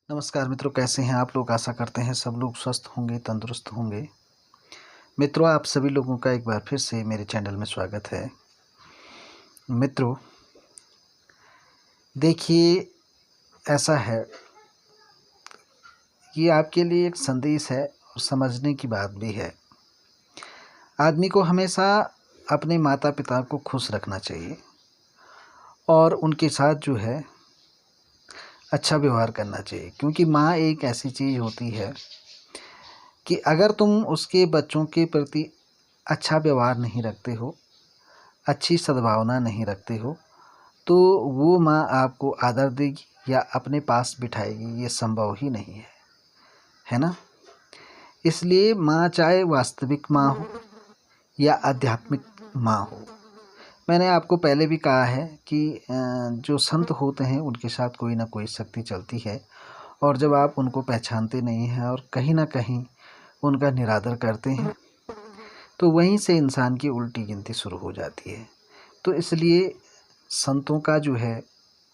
नमस्कार मित्रों, कैसे हैं आप लोग। आशा करते हैं सब लोग स्वस्थ होंगे, तंदुरुस्त होंगे। मित्रों, आप सभी लोगों का एक बार फिर से मेरे चैनल में स्वागत है। मित्रों, देखिए, ऐसा है कि आपके लिए एक संदेश है और समझने की बात भी है। आदमी को हमेशा अपने माता पिता को खुश रखना चाहिए और उनके साथ जो है अच्छा व्यवहार करना चाहिए, क्योंकि माँ एक ऐसी चीज़ होती है कि अगर तुम उसके बच्चों के प्रति अच्छा व्यवहार नहीं रखते हो, अच्छी सद्भावना नहीं रखते हो, तो वो माँ आपको आदर देगी या अपने पास बिठाएगी, ये संभव ही नहीं है ना। इसलिए माँ, चाहे वास्तविक माँ हो या आध्यात्मिक माँ हो, मैंने आपको पहले भी कहा है कि जो संत होते हैं उनके साथ कोई ना कोई शक्ति चलती है, और जब आप उनको पहचानते नहीं हैं और कहीं ना कहीं उनका निरादर करते हैं, तो वहीं से इंसान की उल्टी गिनती शुरू हो जाती है। तो इसलिए संतों का जो है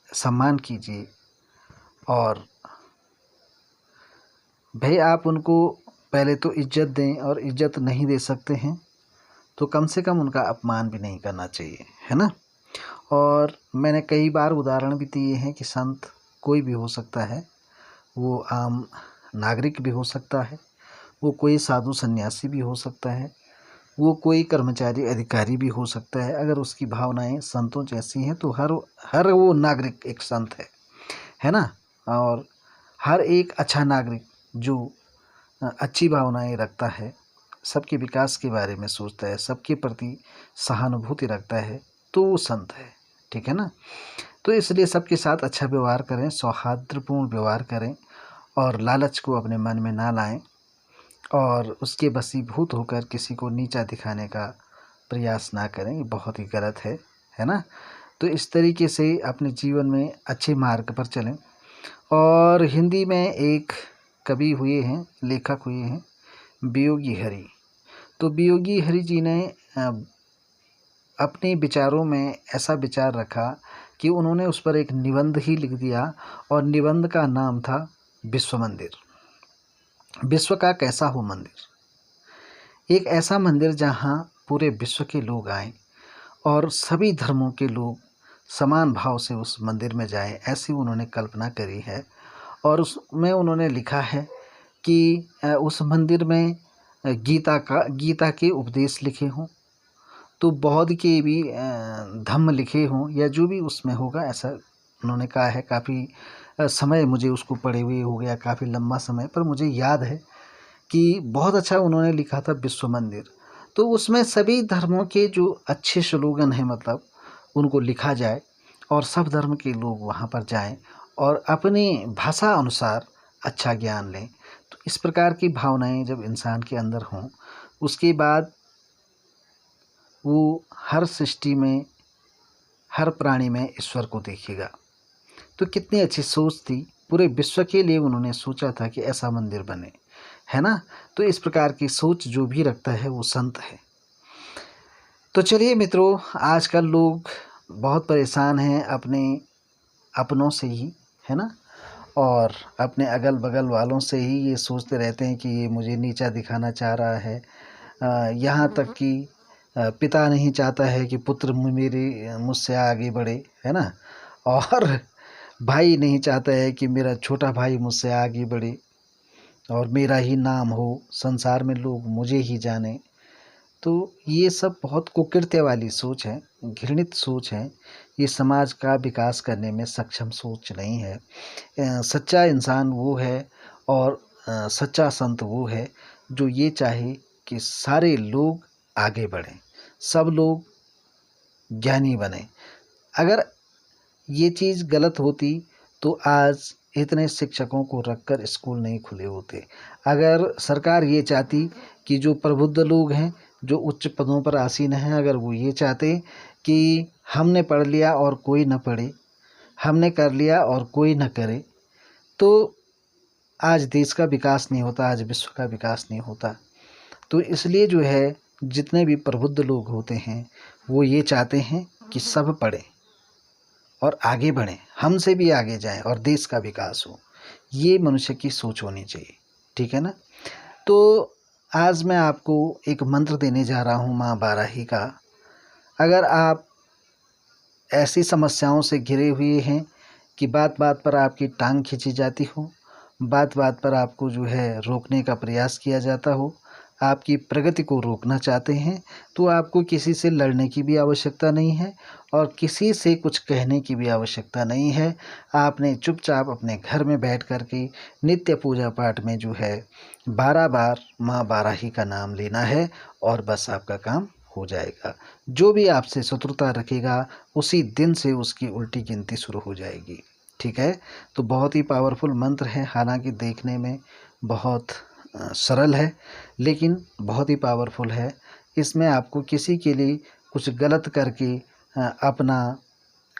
सम्मान कीजिए, और भाई आप उनको पहले तो इज्जत दें, और इज्जत नहीं दे सकते हैं तो कम से कम उनका अपमान भी नहीं करना चाहिए, है ना। और मैंने कई बार उदाहरण भी दिए हैं कि संत कोई भी हो सकता है, वो आम नागरिक भी हो सकता है, वो कोई साधु सन्यासी भी हो सकता है, वो कोई कर्मचारी अधिकारी भी हो सकता है। अगर उसकी भावनाएं संतों जैसी हैं तो हर हर वो नागरिक एक संत है ना। और हर एक अच्छा नागरिक जो अच्छी भावनाएं रखता है, सबके विकास के बारे में सोचता है, सबके प्रति सहानुभूति रखता है, तो वो संत है, ठीक है ना। तो इसलिए सबके साथ अच्छा व्यवहार करें, सौहार्दपूर्ण व्यवहार करें, और लालच को अपने मन में ना लाएं, और उसके वशीभूत होकर किसी को नीचा दिखाने का प्रयास ना करें। ये बहुत ही गलत है ना। तो इस तरीके से अपने जीवन में अच्छे मार्ग पर चलें। और हिंदी में एक कवि हुए हैं, लेखक हुए हैं, वियोगी हरि। तो वियोगी हरि जी ने अपने विचारों में ऐसा विचार रखा कि उन्होंने उस पर एक निबंध ही लिख दिया, और निबंध का नाम था विश्व मंदिर। विश्व का कैसा हो मंदिर, एक ऐसा मंदिर जहाँ पूरे विश्व के लोग आएं और सभी धर्मों के लोग समान भाव से उस मंदिर में जाएं, ऐसी उन्होंने कल्पना करी है। और उसमें उन्होंने लिखा है कि उस मंदिर में गीता के उपदेश लिखे हों, तो बौद्ध के भी धम्म लिखे हों, या जो भी उसमें होगा, ऐसा उन्होंने कहा है। काफ़ी समय मुझे उसको पढ़े हुए हो गया, काफ़ी लंबा समय, पर मुझे याद है कि बहुत अच्छा उन्होंने लिखा था विश्व मंदिर। तो उसमें सभी धर्मों के जो अच्छे स्लोगन हैं, मतलब उनको लिखा जाए, और सब धर्म के लोग वहाँ पर जाएं और अपनी भाषा अनुसार अच्छा ज्ञान लें। तो इस प्रकार की भावनाएं जब इंसान के अंदर हों, उसके बाद वो हर सृष्टि में, हर प्राणी में ईश्वर को देखेगा। तो कितनी अच्छी सोच थी, पूरे विश्व के लिए उन्होंने सोचा था कि ऐसा मंदिर बने, है ना। तो इस प्रकार की सोच जो भी रखता है वो संत है। तो चलिए मित्रों, आजकल लोग बहुत परेशान हैं अपने अपनों से ही, है ना, और अपने अगल बगल वालों से ही ये सोचते रहते हैं कि ये मुझे नीचा दिखाना चाह रहा है। यहाँ तक कि पिता नहीं चाहता है कि पुत्र मेरे मुझसे आगे बढ़े, है ना, और भाई नहीं चाहता है कि मेरा छोटा भाई मुझसे आगे बढ़े और मेरा ही नाम हो, संसार में लोग मुझे ही जाने। तो ये सब बहुत कुकृत्य वाली सोच है, घृणित सोच है। ये समाज का विकास करने में सक्षम सोच नहीं है। सच्चा इंसान वो है, और सच्चा संत वो है जो ये चाहे कि सारे लोग आगे बढ़ें, सब लोग ज्ञानी बने। अगर ये चीज़ गलत होती तो आज इतने शिक्षकों को रखकर स्कूल नहीं खुले होते। अगर सरकार ये चाहती कि जो प्रबुद्ध लोग हैं, जो उच्च पदों पर आसीन हैं, अगर वो ये चाहते कि हमने पढ़ लिया और कोई न पढ़े, हमने कर लिया और कोई न करे, तो आज देश का विकास नहीं होता, आज विश्व का विकास नहीं होता। तो इसलिए जो है, जितने भी प्रबुद्ध लोग होते हैं वो ये चाहते हैं कि सब पढ़ें और आगे बढ़ें, हमसे भी आगे जाएं और देश का विकास हो। ये मनुष्य की सोच होनी चाहिए, ठीक है ना। तो आज मैं आपको एक मंत्र देने जा रहा हूँ माँ बाराही का। अगर आप ऐसी समस्याओं से घिरे हुए हैं कि बात बात पर आपकी टांग खींची जाती हो, बात बात पर आपको जो है रोकने का प्रयास किया जाता हो, आपकी प्रगति को रोकना चाहते हैं, तो आपको किसी से लड़ने की भी आवश्यकता नहीं है और किसी से कुछ कहने की भी आवश्यकता नहीं है। आपने चुपचाप अपने घर में बैठ कर के नित्य पूजा पाठ में जो है 12 बार माँ बाराही का नाम लेना है और बस आपका काम हो जाएगा। जो भी आपसे शत्रुता रखेगा उसी दिन से उसकी उल्टी गिनती शुरू हो जाएगी, ठीक है। तो बहुत ही पावरफुल मंत्र है, हालांकि देखने में बहुत सरल है लेकिन बहुत ही पावरफुल है। इसमें आपको किसी के लिए कुछ गलत करके अपना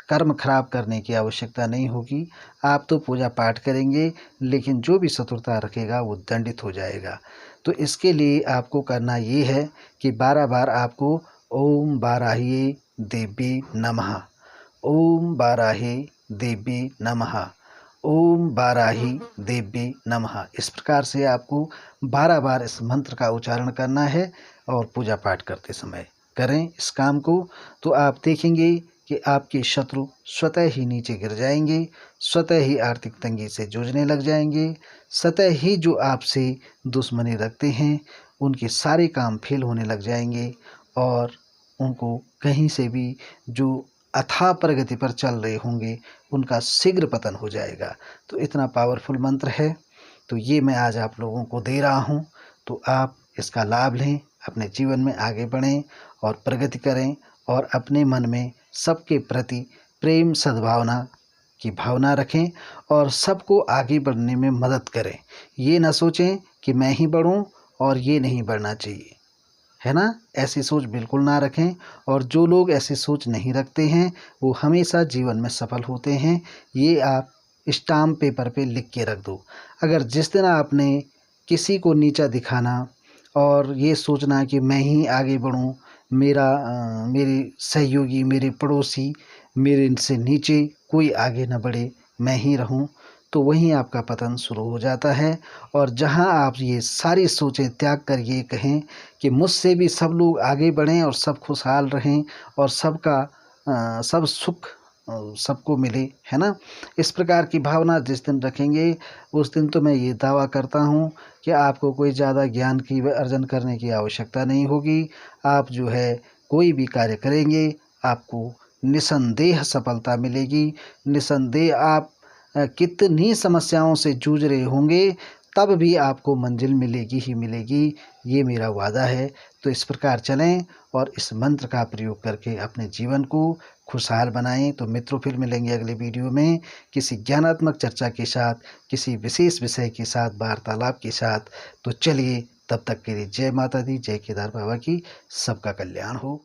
कर्म खराब करने की आवश्यकता नहीं होगी। आप तो पूजा पाठ करेंगे लेकिन जो भी शत्रुता रखेगा वो दंडित हो जाएगा। तो इसके लिए आपको करना ये है कि 12 बार आपको ओम बाराही देवी नमः, ओम बाराही देवी नमः, ओम बाराही देवी नमः, इस प्रकार से आपको 12 बार इस मंत्र का उच्चारण करना है और पूजा पाठ करते समय करें इस काम को। तो आप देखेंगे कि आपके शत्रु स्वतः ही नीचे गिर जाएंगे, स्वतः ही आर्थिक तंगी से जूझने लग जाएंगे, स्वतः ही जो आपसे दुश्मनी रखते हैं उनके सारे काम फेल होने लग जाएंगे और उनको कहीं से भी जो अथाह प्रगति पर चल रहे होंगे उनका शीघ्र पतन हो जाएगा। तो इतना पावरफुल मंत्र है, तो ये मैं आज आप लोगों को दे रहा हूँ। तो आप इसका लाभ लें, अपने जीवन में आगे बढ़ें और प्रगति करें और अपने मन में सबके प्रति प्रेम सद्भावना की भावना रखें और सबको आगे बढ़ने में मदद करें। ये ना सोचें कि मैं ही बढ़ूं और ये नहीं बढ़ना चाहिए, है ना। ऐसी सोच बिल्कुल ना रखें और जो लोग ऐसी सोच नहीं रखते हैं वो हमेशा जीवन में सफल होते हैं। ये आप स्टाम्प पेपर पे लिख के रख दो। अगर जिस दिन आपने किसी को नीचा दिखाना और ये सोचना कि मैं ही आगे बढ़ूं, मेरे सहयोगी, मेरे पड़ोसी, मेरे से नीचे कोई आगे न बढ़े, मैं ही रहूं, तो वहीं आपका पतन शुरू हो जाता है। और जहां आप ये सारी सोचें त्याग कर ये कहें कि मुझसे भी सब लोग आगे बढ़ें और सब खुशहाल रहें और सब सुख सबको मिले, है ना, इस प्रकार की भावना जिस दिन रखेंगे उस दिन तो मैं ये दावा करता हूँ कि आपको कोई ज़्यादा ज्ञान की अर्जन करने की आवश्यकता नहीं होगी। आप जो है कोई भी कार्य करेंगे आपको निसंदेह सफलता मिलेगी। निसंदेह आप कितनी समस्याओं से जूझ रहे होंगे तब भी आपको मंजिल मिलेगी ही मिलेगी, ये मेरा वादा है। तो इस प्रकार चलें और इस मंत्र का प्रयोग करके अपने जीवन को खुशहाल बनाएं। तो मित्रों, फिर मिलेंगे अगले वीडियो में किसी ज्ञानात्मक चर्चा के साथ, किसी विशेष विषय के साथ, वार्तालाप के साथ। तो चलिए, तब तक के लिए जय माता दी, जय केदार बाबा की। सबका कल्याण हो।